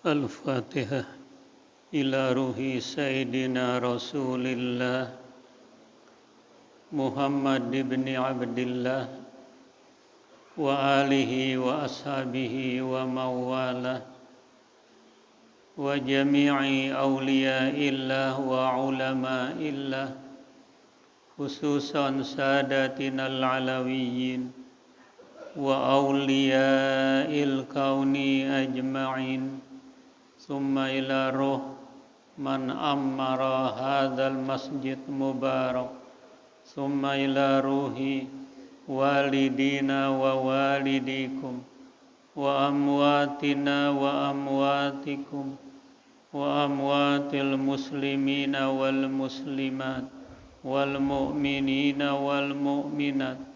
Al-Fatihah ila ruhi Sayyidina Rasulillah Muhammad ibn Abdillah wa alihi wa ashabihi wa mawalah wa jami'i awliya'illah wa ulama'illah khususan sadatinal alawiyyin wa awliya'il kauni ajma'in summa ila ruh man ammara hadzal masjid mubarak summa ila ruhi walidina wa walidikum wa amwatina wa amwatikum wa amwatil muslimina wal muslimat wal mu'minina wal mu'minat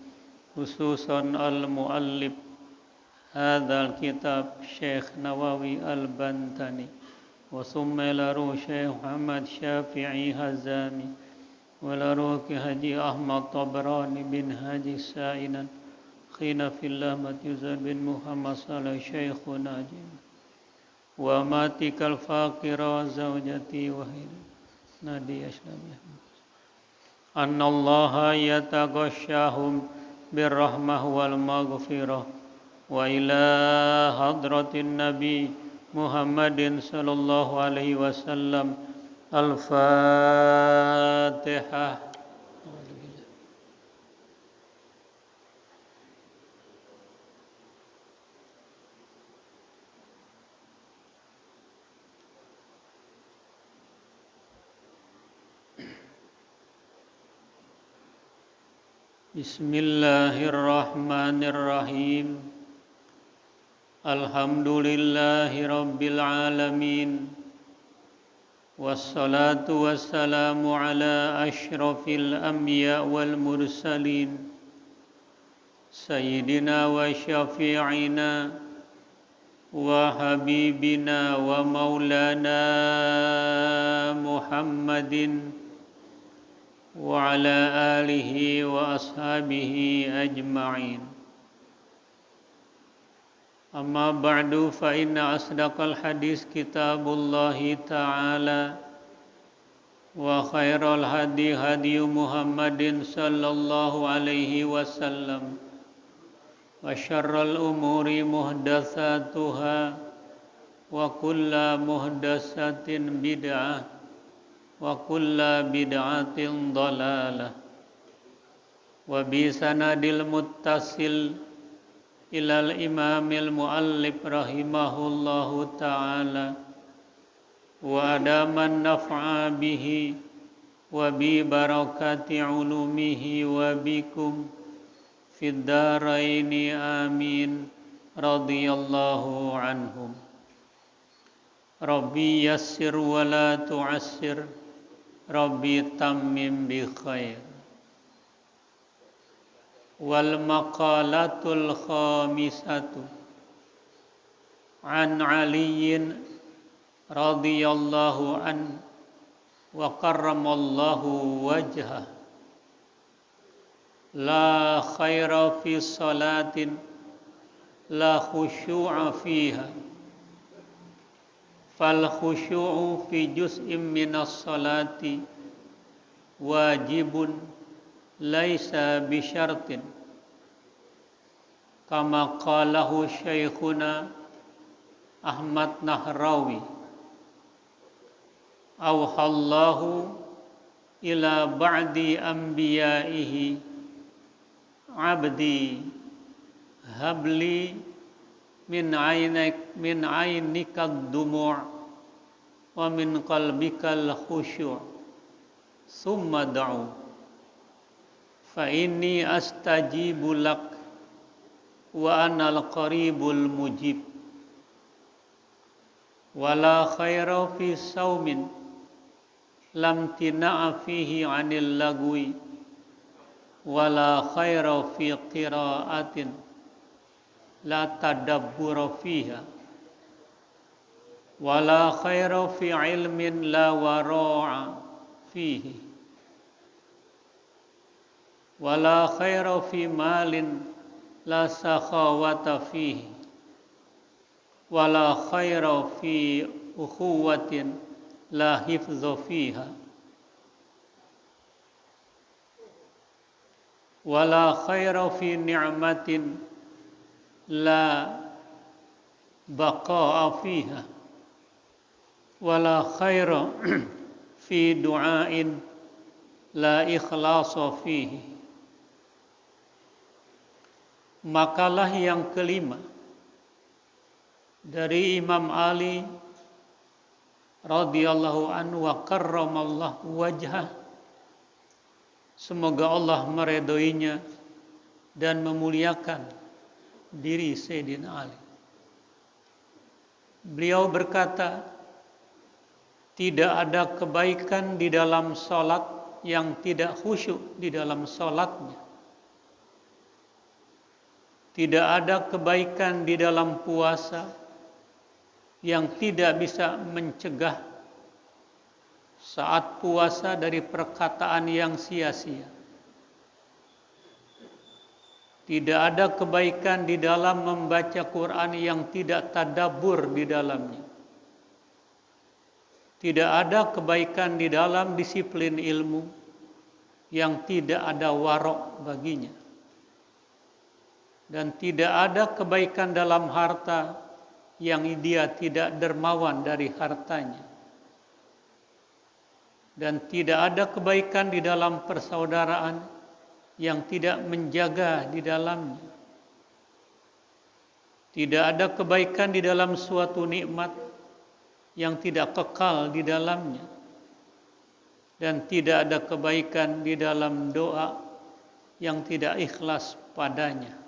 khususan al muallif hadzal kitab Syekh Nawawi Al-Bantani wa summa ila ruh Syekh Muhammad Syafi'i Hazami wa ila ruh Haji Ahmad Tabrani bin Haji Sa'inan khina fillah Matiyuzan bin Muhammad Salih Syekhuna Najim wa matikal faqira zawjati wahid Nadi Aslamiyah annallaha yataghashahum birrahmah wal maghfirah wa ila hadratin Nabi Muhammadin sallallahu alaihi wasallam Al-Fatihah. Bismillahirrahmanirrahim. Alhamdulillahi rabbil alamin. Wassalatu wassalamu ala asyrafil anbiya wal mursalin sayyidina wa syafi'ina wa habibina wa maulana Muhammadin wa ala alihi wa ashabihi ajma'in. Amma ba'du fa inna asdaqal hadis kitabullahi ta'ala wa khairal hadi hadi Muhammadin sallallahu alaihi wasallam wa syarral umuri muhdatsatuha wa kulla muhdatsatin bid'ah wa kulla bid'atin dhalalah wa bi sanadil muttasil ilal imamil muallif rahimahullahu ta'ala wa adaman naf'a bihi wa bi barakati ulumihi wa bikum fid daraini amin radhiyallahu anhum. Rabbi yassir wa la tu'assir Rabbi tammim bi khair. Wal maqalatul khamisatu an aliyin radhiyallahu an wa karramallahu wajhah la khaira fi salatin la khusyu'a fiha fal khusyu'u fi juz'in minas salati wajibun laisa bisyartin kama qalahu syekhuna Ahmad Nahrawi awhallahu ila ba'di anbiya'ihi abdi habli min aynika ad-dumu' wa min qalbikal khusyu' summa da'u fa inni astajibu lak wa anal qaribul mujib wala khaira fi saumin lam tina'a fihi 'anil lagwi wala khaira fi qira'atin la tadabbura fiha wala khaira fi ilmin la wara'a fihi wala khaira fi malin la sakhawata fihi wala khaira fi ukhuwatin la hifdha fiha, wala khaira fi ni'matin la baqa'a fiha, wala khaira fi du'ain la ikhlasa fihi. Makalah yang kelima dari Imam Ali radhiyallahu anhu wa karramallahu wajhah, semoga Allah meridhoinya dan memuliakan diri Sayyidina Ali. Beliau berkata, tidak ada kebaikan di dalam salat yang tidak khusyuk di dalam salatnya. Tidak ada kebaikan di dalam puasa yang tidak bisa mencegah saat puasa dari perkataan yang sia-sia. Tidak ada kebaikan di dalam membaca Quran yang tidak tadabbur di dalamnya. Tidak ada kebaikan di dalam disiplin ilmu yang tidak ada warok baginya. Dan tidak ada kebaikan dalam harta yang dia tidak dermawan dari hartanya. Dan tidak ada kebaikan di dalam persaudaraan yang tidak menjaga di dalamnya. Tidak ada kebaikan di dalam suatu nikmat yang tidak kekal di dalamnya. Dan tidak ada kebaikan di dalam doa yang tidak ikhlas padanya.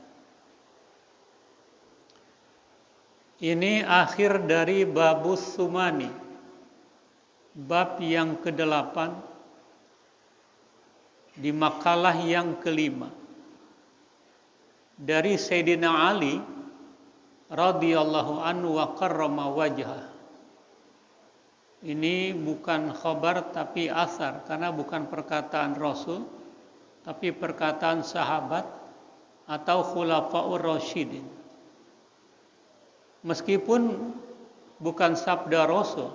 Ini akhir dari Babus Tsumani, bab yang ke-8 di makalah yang kelima dari Sayyidina Ali radhiyallahu anhu wa karrama wajhah. Ini bukan khabar tapi asar, karena bukan perkataan Rasul tapi perkataan sahabat atau khulafaur rasyidin. Meskipun bukan sabda Rasul,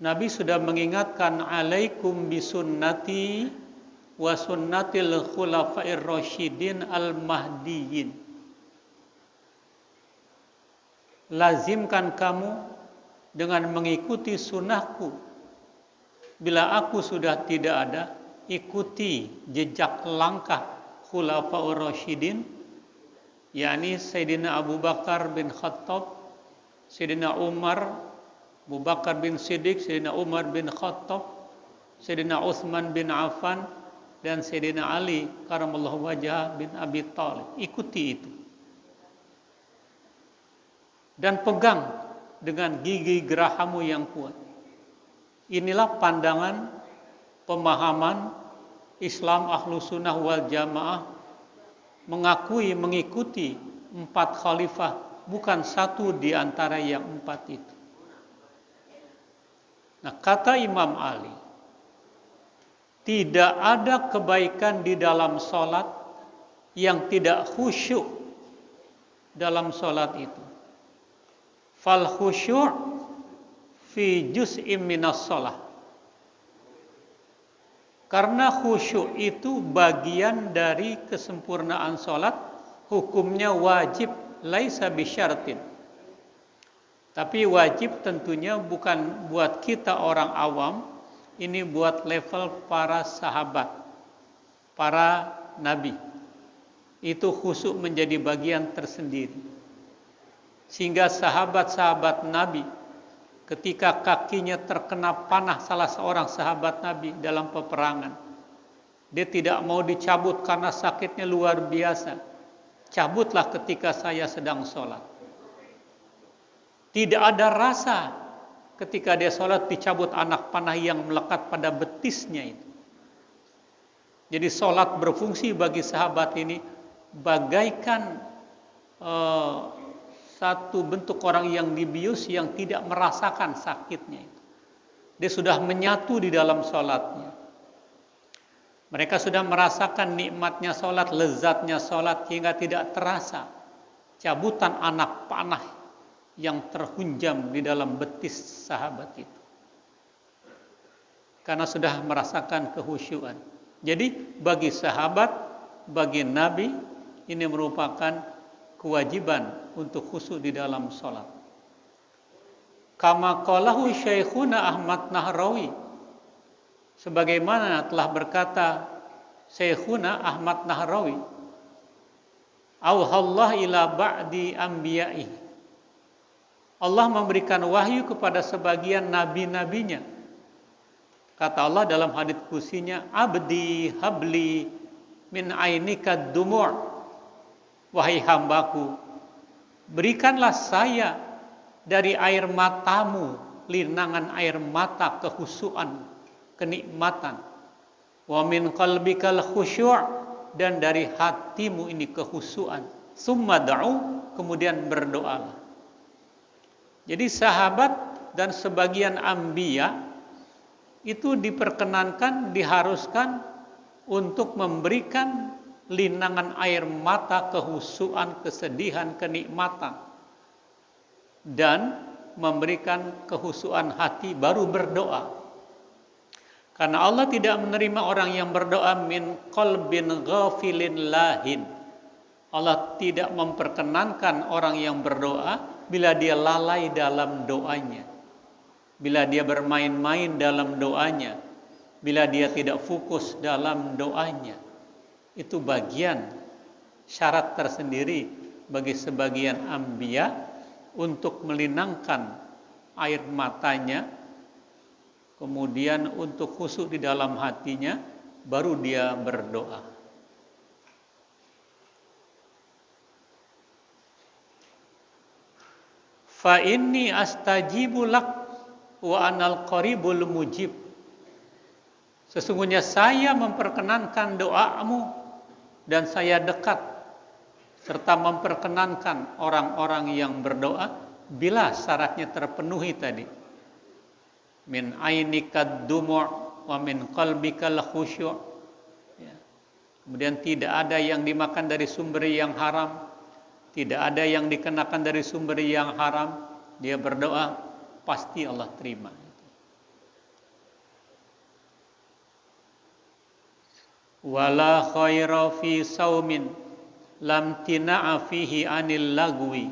Nabi sudah mengingatkan, alaikum bisunnati wa sunnatil khulafair rasyidin al-mahdiyyin. Lazimkan kamu dengan mengikuti sunnahku. Bila aku sudah tidak ada, ikuti jejak langkah khulafaur rasyidin, yakni Sayyidina Abu Bakar bin Khattab, Sayyidina Umar, Abu Bakar bin Siddiq, Sayyidina Umar bin Khattab, Sayyidina Utsman bin Affan, dan Sayyidina Ali karramallahu wajhah bin Abi Thalib. Ikuti itu. Dan pegang dengan gigi gerahamu yang kuat. Inilah pandangan pemahaman Islam Ahlus Sunnah wal Jamaah, mengakui mengikuti 4 khalifah, bukan satu di antara yang 4 itu. Nah, kata Imam Ali, tidak ada kebaikan di dalam sholat yang tidak khusyuk dalam sholat itu. Fal khusyuk fi juz'im minas sholat. Karena khusyuk itu bagian dari kesempurnaan sholat, hukumnya wajib, laisa bisyartin. Tapi wajib tentunya bukan buat kita orang awam, ini buat level para sahabat, para nabi. Itu khusyuk menjadi bagian tersendiri. Sehingga sahabat-sahabat nabi, ketika kakinya terkena panah salah seorang sahabat Nabi dalam peperangan, dia tidak mau dicabut karena sakitnya luar biasa. Cabutlah ketika saya sedang sholat. Tidak ada rasa ketika dia sholat dicabut anak panah yang melekat pada betisnya itu. Jadi sholat berfungsi bagi sahabat ini bagaikan satu bentuk orang yang dibius yang tidak merasakan sakitnya itu. Dia sudah menyatu di dalam sholatnya. Mereka sudah merasakan nikmatnya sholat, lezatnya sholat, hingga tidak terasa cabutan anak panah yang terhunjam di dalam betis sahabat itu. Karena sudah merasakan kehusyuan. Jadi bagi sahabat, bagi Nabi, ini merupakan kewajiban untuk khusyuk di dalam sholat. Kama qalahu Syekhuna Ahmad Nahrawi, sebagaimana telah berkata Syekhuna Ahmad Nahrawi, auhallah ila ba'di anbiya'i, Allah memberikan wahyu kepada sebagian nabi-nabinya. Kata Allah dalam hadits qudsinya, abdi habli min ainika dumur, wahai hambaku, berikanlah saya dari air matamu linangan air mata kehusuan, kenikmatan. Wa min qalbikal khusyu', dan dari hatimu ini kehusuan. Summa da'u, kemudian berdoalah. Jadi sahabat dan sebagian anbiya itu diperkenankan, diharuskan untuk memberikan linangan air mata kehusuan, kesedihan, kenikmatan, dan memberikan kehusuan hati baru berdoa. Karena Allah tidak menerima orang yang berdoa min qalbin ghafilin lahin. Allah tidak memperkenankan orang yang berdoa bila dia lalai dalam doanya, bila dia bermain-main dalam doanya, bila dia tidak fokus dalam doanya. Itu bagian syarat tersendiri bagi sebagian anbiya untuk melinangkan air matanya, kemudian untuk khusyuk di dalam hatinya, baru dia berdoa. Fa inni astajibu lak wa anal qaribul mujib. Sesungguhnya saya memperkenankan doamu dan saya dekat, serta memperkenankan orang-orang yang berdoa bila syaratnya terpenuhi tadi. Min ainikad dumu' wa min qalbikal khusyu'. Ya. Kemudian tidak ada yang dimakan dari sumber yang haram, tidak ada yang dikenakan dari sumber yang haram. Dia berdoa, pasti Allah terima. Wala khaira fi saumin lam tina'a fihi anil lagwi.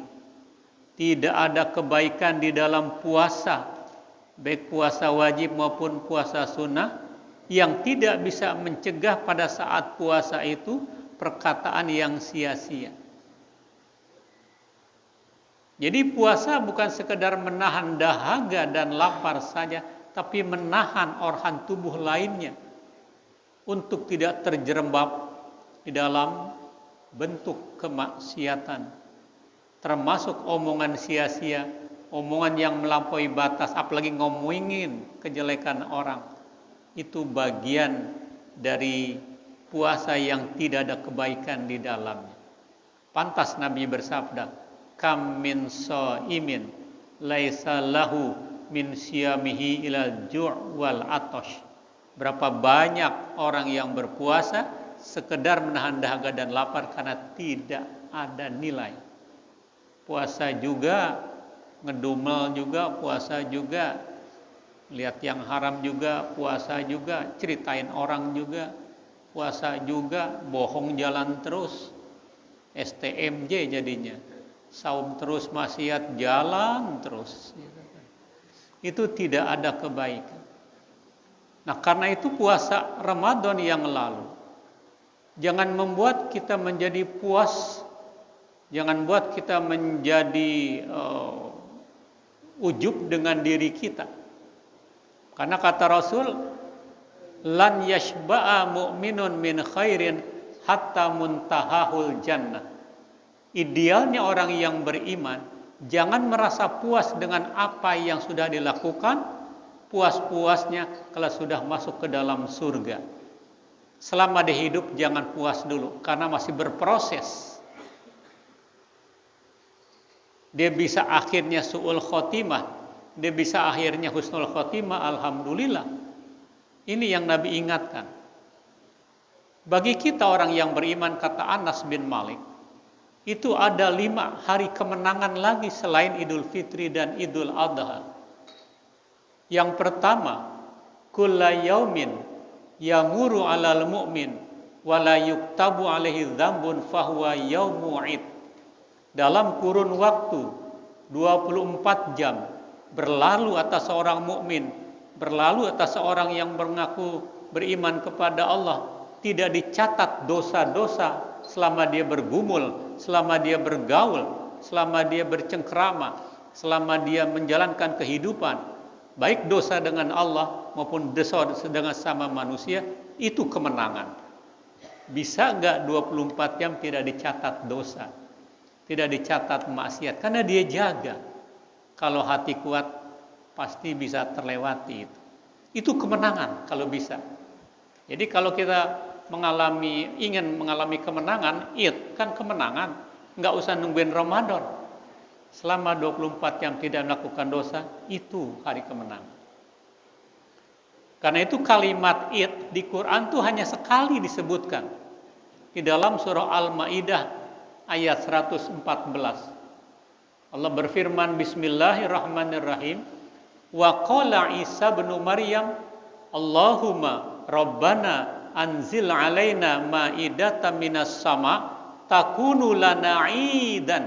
Tidak ada kebaikan di dalam puasa, baik puasa wajib maupun puasa sunnah, yang tidak bisa mencegah pada saat puasa itu perkataan yang sia-sia. Jadi puasa bukan sekedar menahan dahaga dan lapar saja, tapi menahan organ tubuh lainnya untuk tidak terjerembab di dalam bentuk kemaksiatan, termasuk omongan sia-sia, omongan yang melampaui batas, apalagi ngomongin kejelekan orang. Itu bagian dari puasa yang tidak ada kebaikan di dalamnya. Pantas Nabi bersabda, kam min shaimin laisa lahu min siyamihi ila ju' wal atash. Berapa banyak orang yang berpuasa sekedar menahan dahaga dan lapar karena tidak ada nilai. Puasa juga, ngedumel juga, puasa juga, lihat yang haram juga, puasa juga, ceritain orang juga, puasa juga, bohong jalan terus, STMJ jadinya. Saum terus, maksiat jalan terus. Itu tidak ada kebaikan. Nah, karena itu puasa Ramadan yang lalu jangan membuat kita menjadi puas, jangan buat kita menjadi ujub dengan diri kita. Karena kata Rasul, lan yashba'a mu'minun min khairin hatta muntahahul jannah. Idealnya orang yang beriman jangan merasa puas dengan apa yang sudah dilakukan, puas-puasnya kalau sudah masuk ke dalam surga. Selama dia hidup jangan puas dulu, karena masih berproses. Dia bisa akhirnya su'ul khotimah, dia bisa akhirnya husnul khotimah, alhamdulillah. Ini yang Nabi ingatkan. Bagi kita orang yang beriman, kata Anas bin Malik, Itu ada 5 hari kemenangan lagi selain Idul Fitri dan Idul Adha. Yang pertama, kulla yaumin yamuru 'alal mu'min wa la yuktabu 'alaihi dzambun fahuwa yaumu 'id. Dalam kurun waktu 24 jam berlalu atas seorang mukmin, berlalu atas seorang yang mengaku beriman kepada Allah, tidak dicatat dosa-dosa selama dia bergumul, selama dia bergaul, selama dia bercengkrama, selama dia menjalankan kehidupan, baik dosa dengan Allah maupun dosa dengan sama manusia, itu kemenangan. Bisa enggak 24 jam tidak dicatat dosa, tidak dicatat maksiat? Karena dia jaga. Kalau hati kuat pasti bisa terlewati itu. Itu kemenangan kalau bisa. Jadi kalau kita ingin mengalami kemenangan, Id kan kemenangan, nggak usah nungguin Ramadan. Selama 24 jam tidak melakukan dosa, itu hari kemenangan. Karena itu kalimat Id di Quran tuh hanya sekali disebutkan. Di dalam surah Al-Maidah ayat 114. Allah berfirman, Bismillahirrahmanirrahim. Wa qala Isa bin Maryam, Allahumma Rabbana anzil alaina ma'idatan minas sama takunu lana 'idan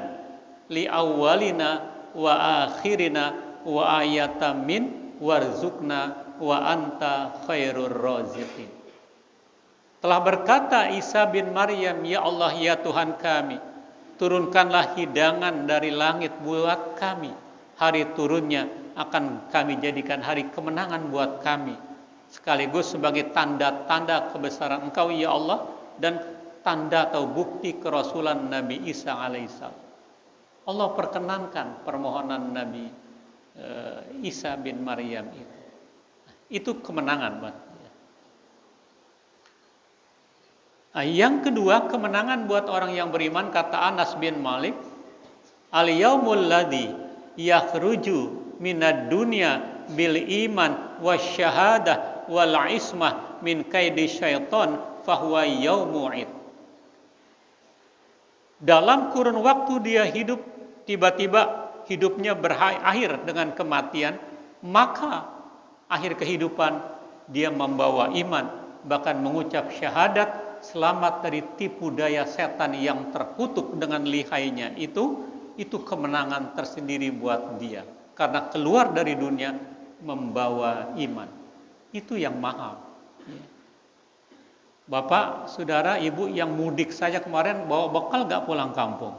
li awwalina wa akhirina wa ayatan min warzuqna wa anta khairur raziqin. Telah berkata Isa bin Maryam, ya Allah, ya Tuhan kami, turunkanlah hidangan dari langit buat kami. Hari turunnya akan kami jadikan hari kemenangan buat kami, sekaligus sebagai tanda-tanda kebesaran Engkau ya Allah, dan tanda atau bukti kerasulan Nabi Isa alaihissalam. Allah perkenankan permohonan Nabi Isa bin Maryam itu. Itu kemenangan buat dia. Yang kedua, kemenangan buat orang yang beriman, kata Anas bin Malik, al-yaumul ladzi yakhruju minad dunya bil iman wasyahadah wal ismah min kaidi syaiton fahuwa yaumu 'id. Dalam kurun waktu dia hidup, tiba-tiba hidupnya berakhir dengan kematian, maka akhir kehidupan dia membawa iman, bahkan mengucap syahadat, selamat dari tipu daya setan yang terkutuk dengan lihainya. Itu kemenangan tersendiri buat dia, karena keluar dari dunia membawa iman. Itu yang mahal. Bapak, saudara, ibu yang mudik saja kemarin bawa bekal gak pulang kampung?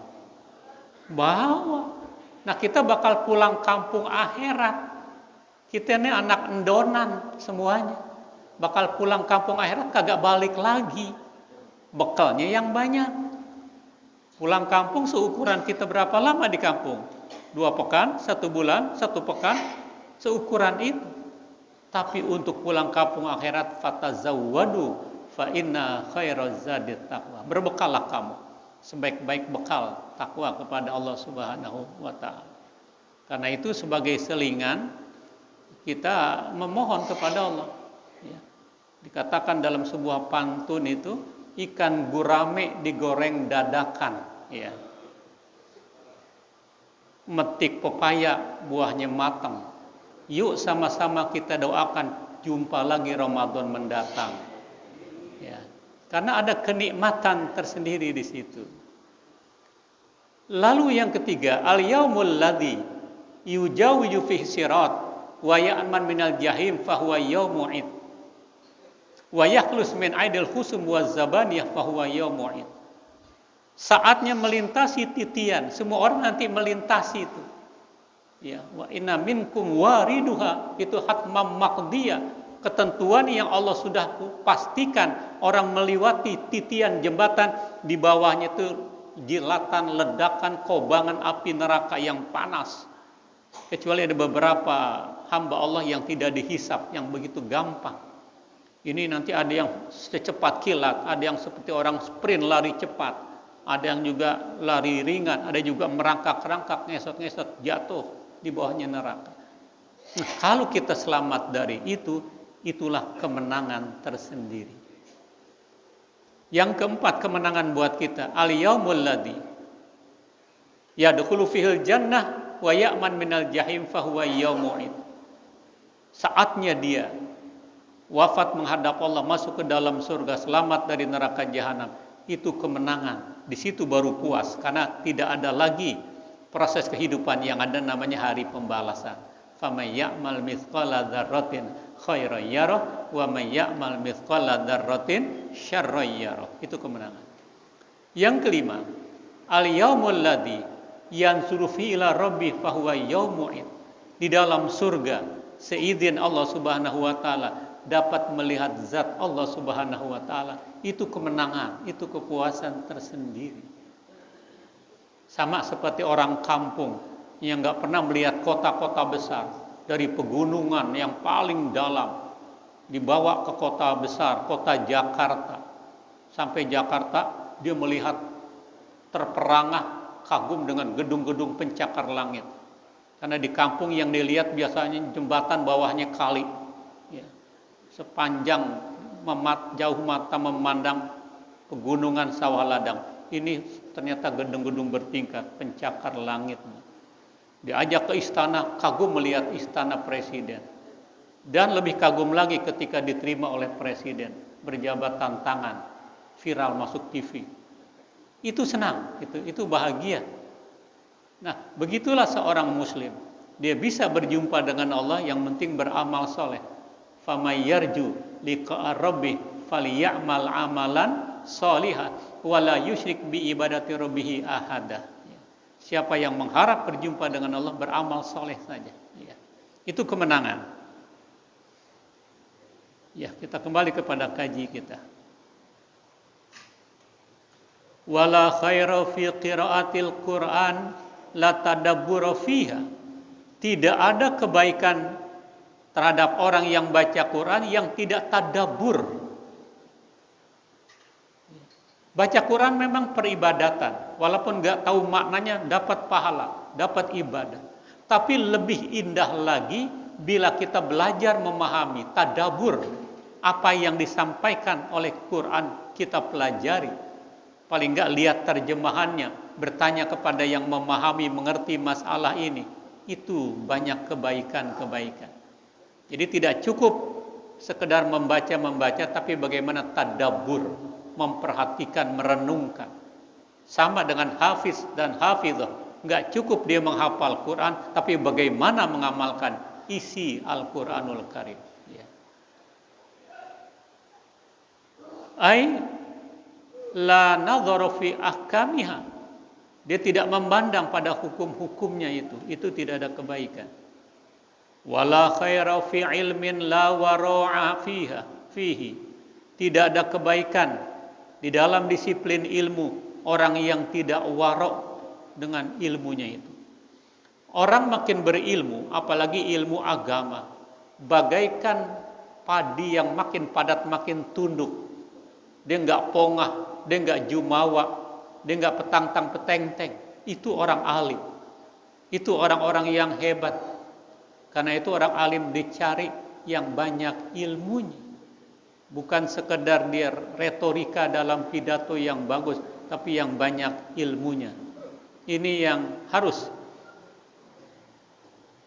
Bawa. Nah, kita bakal pulang kampung akhirat. Kita ini anak endonan semuanya. Bakal pulang kampung akhirat kagak balik lagi. Bekalnya yang banyak. Pulang kampung seukuran kita berapa lama di kampung? 2 pekan, 1 bulan, 1 pekan, seukuran itu. Tapi untuk pulang kampung akhirat, fatazawwadu fa inna khairaz zadi taqwa. Berbekallah kamu, sebaik-baik bekal takwa kepada Allah Subhanahu wa taala. Karena itu sebagai selingan kita memohon kepada Allah. Ya. Dikatakan dalam sebuah pantun itu, ikan gurame digoreng dadakan, ya. Metik pepaya buahnya matang. Yuk sama-sama kita doakan jumpa lagi Ramadan mendatang. Ya. Karena ada kenikmatan tersendiri di situ. Lalu yang ketiga, al-yaumul ladzi yujawizu fihi sirat wa ya'man minal jahim fahuwa yaumu 'id. Wa yakhlus min aidil khusum wa zabaniyah fahuwa yaumu 'id. Saatnya melintasi titian, semua orang nanti melintasi itu. Ya, wa inna minkum wariduha, itu hatmam maqdiyah, ketentuan yang Allah sudah pastikan. Orang melewati titian jembatan, di bawahnya itu jilatan, ledakan, kobangan api neraka yang panas. Kecuali ada beberapa hamba Allah yang tidak dihisap, yang begitu gampang. Ini nanti ada yang secepat kilat, ada yang seperti orang sprint lari cepat, ada yang juga lari ringan, ada juga merangkak-rangkak, ngesot-ngesot, jatuh di bawahnya neraka. Nah, kalau kita selamat dari itu, itulah kemenangan tersendiri. Yang keempat, kemenangan buat kita, al-yaumul ladzi Yadkhulu fihil jannah wa ya'man minal jahim fahuwa yaumu'id. Saatnya dia wafat menghadap Allah, masuk ke dalam surga, selamat dari neraka jahanam, itu kemenangan. Di situ baru puas, karena tidak ada lagi proses kehidupan, yang ada namanya hari pembalasan. Faman ya'mal mithqala dzarratin khairan yarah wa man ya'mal mithqala dzarratin syarran yarah. Itu kemenangan. Yang kelima, al-yaumul ladzi yansuru fi ila rabbi fahuwa yaumu'id. Di dalam surga, seizin Allah Subhanahu wa taala, dapat melihat zat Allah Subhanahu wa taala, itu kemenangan, itu kepuasan tersendiri. Sama seperti orang kampung yang nggak pernah melihat kota-kota besar, dari pegunungan yang paling dalam dibawa ke kota besar, kota Jakarta. Sampai Jakarta dia melihat terperangah, kagum dengan gedung-gedung pencakar langit. Karena di kampung yang dilihat biasanya jembatan, bawahnya kali, ya. Sepanjang jauh mata memandang pegunungan sawah ladang. Ini ternyata gedung-gedung bertingkat, pencakar langit. Diajak ke istana, kagum melihat istana presiden. Dan lebih kagum lagi ketika diterima oleh presiden, berjabatan tangan, viral masuk TV. Itu senang, itu bahagia. Nah, begitulah seorang muslim. Dia bisa berjumpa dengan Allah, yang penting beramal soleh. Famay yarju liqa'a rabbih falyamal amalan sholihan wala yusyrik bi ibadati rabbih ahada. Siapa yang mengharap berjumpa dengan Allah, beramal soleh saja. Ya. Itu kemenangan. Ya, kita kembali kepada kaji kita. Wala khaira fi qiraatil Qur'an la tadabbura fiha. Tidak ada kebaikan terhadap orang yang baca Quran yang tidak tadabbur. Baca Quran memang peribadatan, walaupun nggak tahu maknanya dapat pahala, dapat ibadah. Tapi lebih indah lagi bila kita belajar memahami, tadabbur apa yang disampaikan oleh Quran, kita pelajari. Paling nggak lihat terjemahannya, bertanya kepada yang memahami, mengerti masalah ini. Itu banyak kebaikan-kebaikan. Jadi tidak cukup sekedar membaca, tapi bagaimana tadabbur, memperhatikan, merenungkan. Sama dengan hafiz dan hafizah, nggak cukup dia menghafal Quran, tapi bagaimana mengamalkan isi Al-Quranul Karim. Ya. Ai la nadhara fi ahkamiha. Dia tidak memandang pada hukum-hukumnya itu tidak ada kebaikan. Wala khaira fi ilmin la wara'a fihi. Tidak ada kebaikan di dalam disiplin ilmu orang yang tidak warok dengan ilmunya itu. Orang makin berilmu, apalagi ilmu agama, bagaikan padi yang makin padat makin tunduk. Dia enggak pongah, dia enggak jumawa, dia enggak petang-tang peteng-teng. Itu orang alim. Itu orang-orang yang hebat. Karena itu orang alim dicari yang banyak ilmunya. Bukan sekedar dia retorika dalam pidato yang bagus, tapi yang banyak ilmunya. Ini yang harus.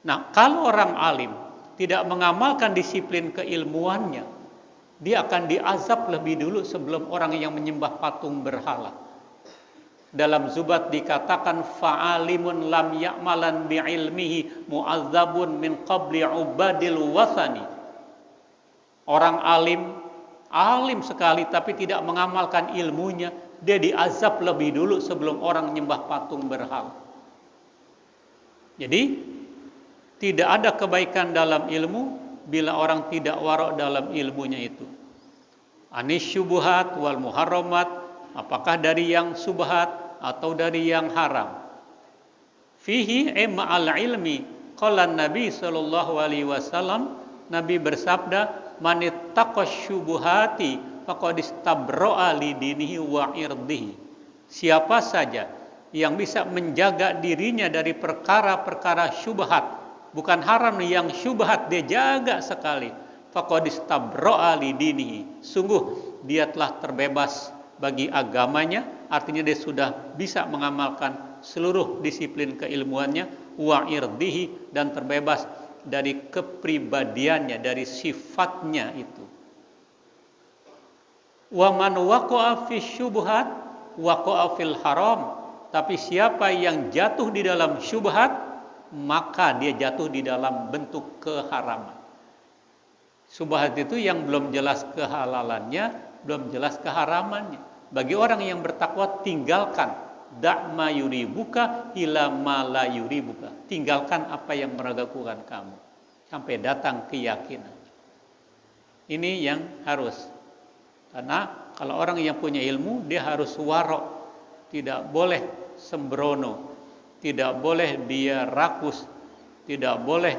Nah, kalau orang alim tidak mengamalkan disiplin keilmuannya, dia akan diazab lebih dulu sebelum orang yang menyembah patung berhala. Dalam Zubat dikatakan fa'alimun lam ya'malan bi'ilmihi mu'azzabun min qabli ubadil wasani. Orang alim sekali tapi tidak mengamalkan ilmunya, dia diazab lebih dulu sebelum orang menyembah patung berhala. Jadi tidak ada kebaikan dalam ilmu bila orang tidak warok dalam ilmunya itu. Anis syubuhat wal muharramat, apakah dari yang subhat atau dari yang haram. Fihi ma'al ilmi qala Nabi sallallahu alaihi wasallam, Nabi bersabda, manittaqash syubuhati faqad istabra'a li dinihi wa irdihi. Siapa saja yang bisa menjaga dirinya dari perkara-perkara syubhat, bukan haram, yang syubhat dia jaga sekali, faqad istabra'a li dinihi, sungguh dia telah terbebas bagi agamanya, artinya dia sudah bisa mengamalkan seluruh disiplin keilmuannya, wa irdihi, dan terbebas dari kepribadiannya, dari sifatnya itu. Wa man waqa'a fi syubhat waqa'a fil haram. Tapi siapa yang jatuh di dalam syubhat, maka dia jatuh di dalam bentuk keharaman. Syubhat itu yang belum jelas kehalalannya, belum jelas keharamannya. Bagi orang yang bertakwa, tinggalkan da'ma yuribuka ila ma la yuribuka. Tinggalkan apa yang meragukan kamu sampai datang keyakinan. Ini yang harus. Karena kalau orang yang punya ilmu, dia harus warok. Tidak boleh sembrono, tidak boleh dia rakus, tidak boleh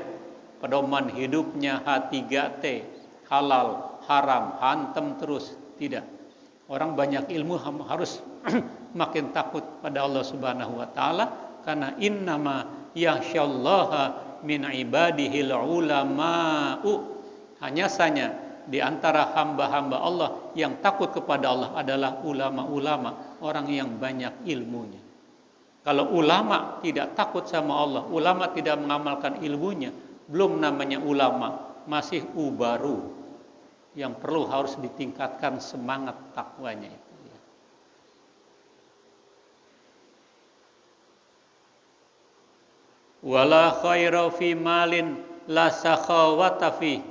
pedoman hidupnya H3T, halal, haram, hantem terus, tidak. Orang banyak ilmu harus makin takut pada Allah Subhanahu wa taala, karena innama yakhsyallaha min ibadihil ulama'u. Hanya saja di antara hamba-hamba Allah yang takut kepada Allah adalah ulama-ulama, orang yang banyak ilmunya. Kalau ulama tidak takut sama Allah, ulama tidak mengamalkan ilmunya, belum namanya ulama, masih ubaru, yang perlu harus ditingkatkan semangat takwanya itu. Wala khaira fi malin la sakhawata fi.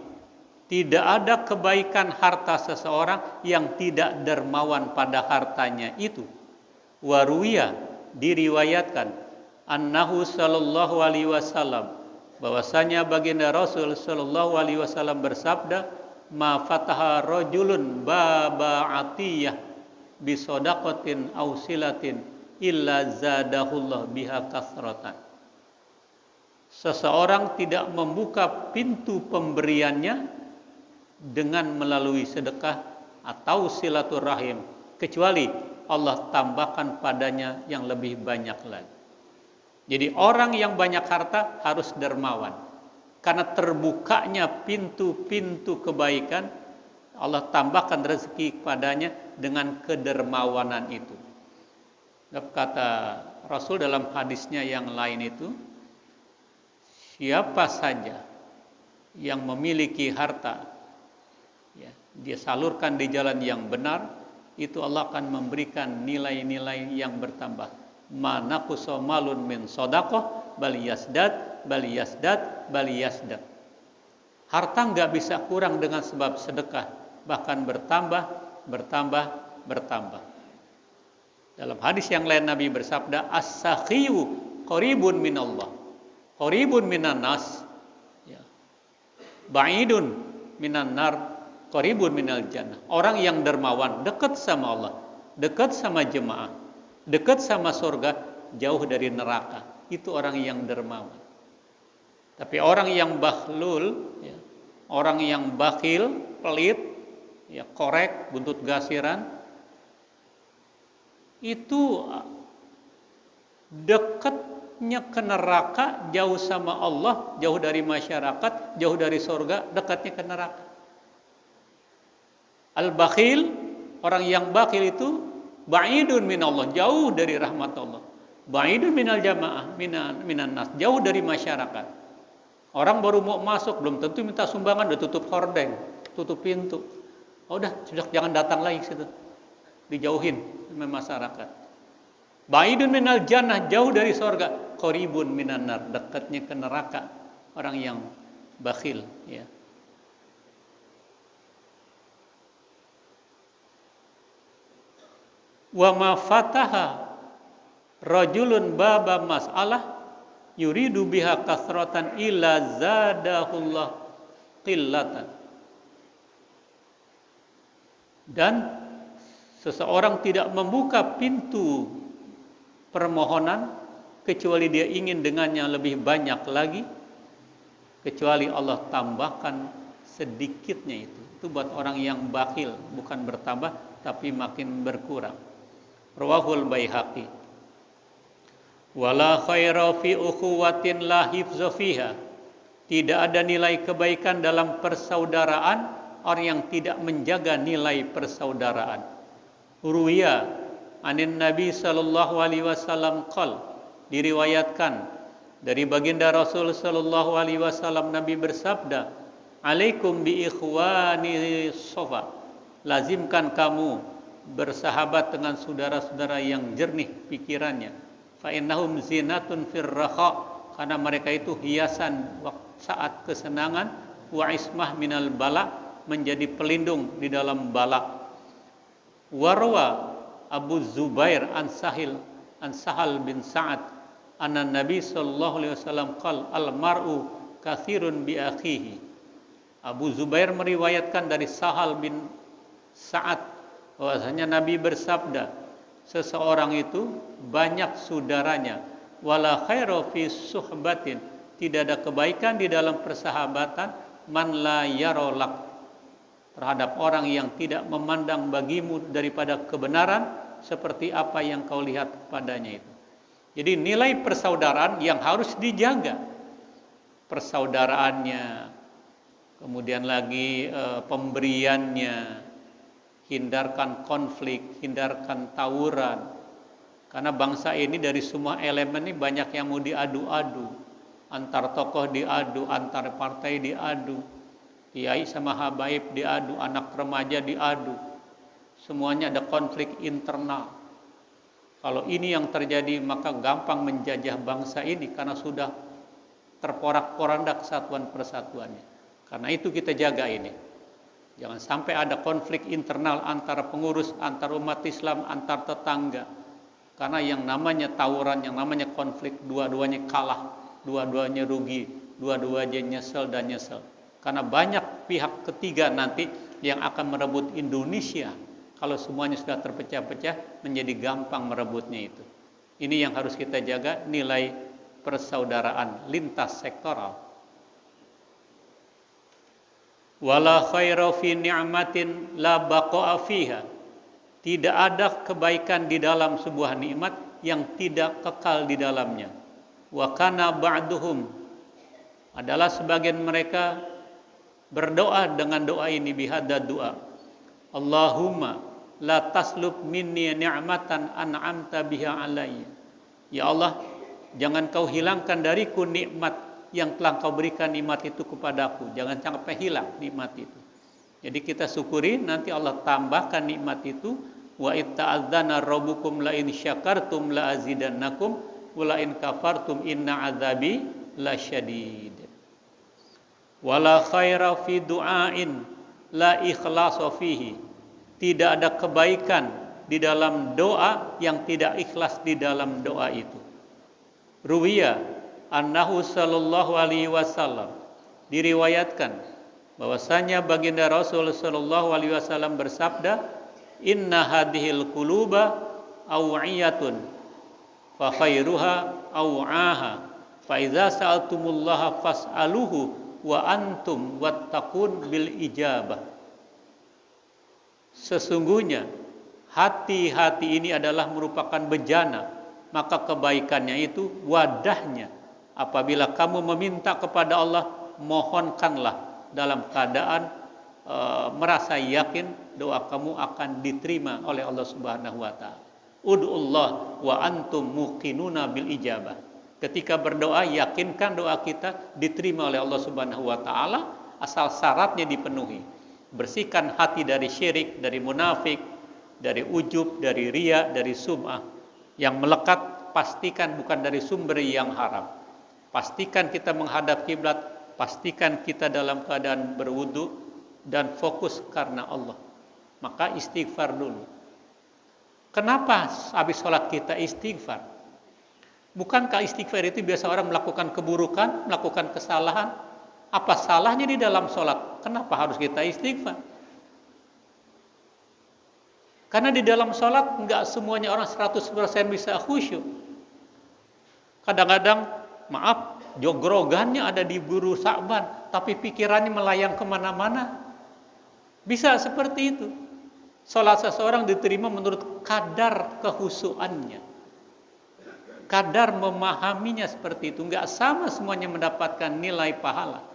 Tidak ada kebaikan harta seseorang yang tidak dermawan pada hartanya itu. Waruya, diriwayatkan, annahu sallallahu alaihi wasallam, bahwasanya baginda Rasul sallallahu alaihi wasallam bersabda, ma fataha rajulun baba atiyah bi shadaqatin aw silatin illa zadahullah biha kasratan. Seseorang tidak membuka pintu pemberiannya dengan melalui sedekah atau silaturahim, kecuali Allah tambahkan padanya yang lebih banyak lagi. Jadi orang yang banyak harta harus dermawan, karena terbukanya pintu-pintu kebaikan, Allah tambahkan rezeki padanya dengan kedermawanan itu. Kata Rasul dalam hadisnya yang lain itu, siapa saja yang memiliki harta, dia salurkan di jalan yang benar, itu Allah akan memberikan nilai-nilai yang bertambah. Mana kusomalun min sodakoh bali yasdad, bali yasdad, bali yasdad. Harta nggak bisa kurang dengan sebab sedekah, bahkan bertambah, bertambah, bertambah. Dalam hadis yang lain Nabi bersabda, as-sakhiyu qaribun min Allah, qaribun minan nas, ba'idun minan nar, qaribun minal jannah. Orang yang dermawan dekat sama Allah, dekat sama jemaah, dekat sama surga, jauh dari neraka. Itu orang yang dermawan. Tapi orang yang bakhlul, orang yang bakhil, pelit, korek, buntut gasiran, itu dekatnya ke neraka, jauh sama Allah, jauh dari masyarakat, jauh dari surga, dekatnya ke neraka. Al-bakhil, orang yang bakhil itu ba'idun min Allah, jauh dari rahmat Allah. Ba'idun minal jamaah, minan nas, jauh dari masyarakat. Orang baru mau masuk, belum tentu minta sumbangan, udah tutup hordeng, tutup pintu. Oh, udah, sudah jangan datang lagi ke situ. Dijauhin sama masyarakat. Ba'idun minal jannah, jauh dari surga. Qaribun minan nar, dekatnya ke neraka. Orang yang bakhil, ya. Wa ma fataha rajulun baba mas'alah yuridu biha kasratan illa zadahullah qillatan. Dan seseorang tidak membuka pintu permohonan kecuali dia ingin dengannya lebih banyak lagi, kecuali Allah tambahkan sedikitnya itu. Itu buat orang yang bakhil, bukan bertambah tapi makin berkurang. Rawahul Baihaqi. Wala khaira fi ukhuwatin la hifza fiha. Tidak ada nilai kebaikan dalam persaudaraan orang yang tidak menjaga nilai persaudaraan. Ruwiya anin Nabi sallallahu alaihi wasallam qol, diriwayatkan dari baginda Rasul sallallahu alaihi wasallam, Nabi bersabda, "Alaikum bi ikhwani sofa." Lazimkan kamu bersahabat dengan saudara-saudara yang jernih pikirannya. Fa innahum zinatun fir raha, karena mereka itu hiasan saat kesenangan, wa ismah minal bala, menjadi pelindung di dalam bala. Warwa Abu Zubair an Sahal bin Sa'ad anna Nabi sallallahu alaihi wasallam qala al mar'u katsirun bi akhihi. Abu Zubair meriwayatkan dari Sahal bin Sa'ad bahwasanya Nabi bersabda, seseorang itu banyak saudaranya. Wala khairu fi suhbatin, tidak ada kebaikan di dalam persahabatan, man la yarolak, terhadap orang yang tidak memandang bagimu daripada kebenaran seperti apa yang kau lihat padanya itu. Jadi nilai persaudaraan yang harus dijaga, persaudaraannya, kemudian lagi pemberiannya, hindarkan konflik, hindarkan tawuran. Karena bangsa ini dari semua elemen ini banyak yang mau diadu-adu, antar tokoh diadu, antar partai diadu, kiai sama habaib diadu, anak remaja diadu, semuanya ada konflik internal. Kalau ini yang terjadi, maka gampang menjajah bangsa ini karena sudah terporak-poranda kesatuan persatuannya. Karena itu kita jaga ini, jangan sampai ada konflik internal antara pengurus, antar umat Islam, antar tetangga. Karena yang namanya tawuran, yang namanya konflik, dua-duanya kalah, dua-duanya rugi, dua-duanya nyesel dan nyesel. Karena banyak pihak ketiga nanti yang akan merebut Indonesia. Kalau semuanya sudah terpecah-pecah, menjadi gampang merebutnya itu. Ini yang harus kita jaga, nilai persaudaraan lintas sektoral. Wala khaira fi ni'matin la baqa'a fiha. Tidak ada kebaikan di dalam sebuah nikmat yang tidak kekal di dalamnya. Wa kana ba'duhum, adalah sebagian mereka berdoa dengan doa ini, bihada doa, Allahumma la taslub minni ni'matan an'amta biha alayya. Ya Allah, jangan kau hilangkan dariku nikmat yang telah kau berikan nikmat itu kepadaku. Jangan sampai hilang nikmat itu. Jadi kita syukuri, nanti Allah tambahkan nikmat itu. Wa itta'adzana rabbukum la in syakartum la azidannakum wa la in kafartum inna azabi lasyadid. Wala khaira fi du'ain la ikhlasa fihi. Tidak ada kebaikan di dalam doa yang tidak ikhlas di dalam doa itu. Ruwiya annahu sallallahu alaihi wasallam, diriwayatkan bahwasanya baginda Rasul sallallahu alaihi wasallam bersabda, inna hadhil quluba aw'iyatun fa khairuha aw'aha fa idza sa'altumullaha fas'aluhu wa antum wattaqun bil ijabah. Sesungguhnya hati-hati ini adalah merupakan bejana, maka kebaikannya itu wadahnya. Apabila kamu meminta kepada Allah, mohonkanlah dalam keadaan merasa yakin doa kamu akan diterima oleh Allah Subhanahu wa taala. Ud'ullah wa antum muqinuna bil ijabah. Ketika berdoa, yakinkan doa kita diterima oleh Allah Subhanahu wa taala, asal syaratnya dipenuhi. Bersihkan hati dari syirik, dari munafik, dari ujub, dari riya, dari sum'ah. Yang melekat pastikan bukan dari sumber yang haram. Pastikan kita menghadap kiblat, pastikan kita dalam keadaan berwudu dan fokus karena Allah. Maka istighfar dulu. Kenapa habis sholat kita istighfar? Bukankah istighfar itu biasa orang melakukan keburukan, melakukan kesalahan? Apa salahnya di dalam sholat? Kenapa harus kita istighfar? Karena di dalam sholat enggak semuanya orang 100% bisa khusyuk. Kadang-kadang, maaf, jogrogannya ada di buru Sa'ban, tapi pikirannya melayang kemana-mana. Bisa seperti itu. Sholat seseorang diterima menurut kadar kehusuannya, kadar memahaminya seperti itu. Enggak sama semuanya mendapatkan nilai pahala.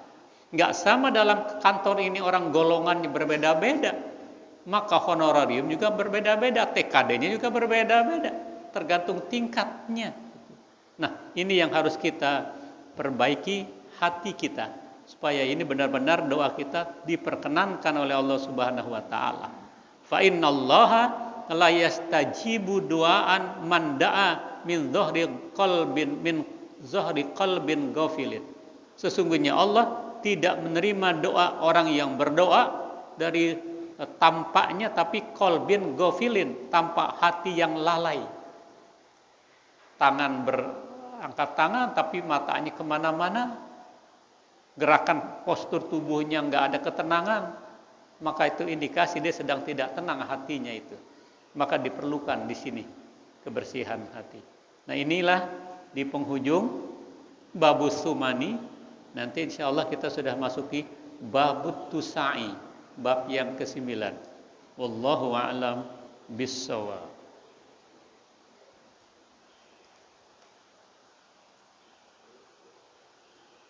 Enggak sama dalam kantor ini orang golongannya berbeda-beda. Maka honorarium juga berbeda-beda, TKD-nya juga berbeda-beda, tergantung tingkatnya. Nah, ini yang harus kita perbaiki hati kita supaya ini benar-benar doa kita diperkenankan oleh Allah Subhanahu wa taala. Fa innallaha la yastajibu du'aan man da'a min zahri qalbin ghafilin. Sesungguhnya Allah tidak menerima doa orang yang berdoa dari tampaknya tapi qalbin ghafilin, tampak hati yang lalai. Angkat tangan tapi matanya kemana-mana, gerakan postur tubuhnya nggak ada ketenangan, maka itu indikasi dia sedang tidak tenang hatinya itu. Maka diperlukan di sini kebersihan hati. Nah, inilah di penghujung babus sumani. Nanti insya Allah kita sudah masuki babut tusa'i, bab yang ke-9. Wallahu a'lam bissawab.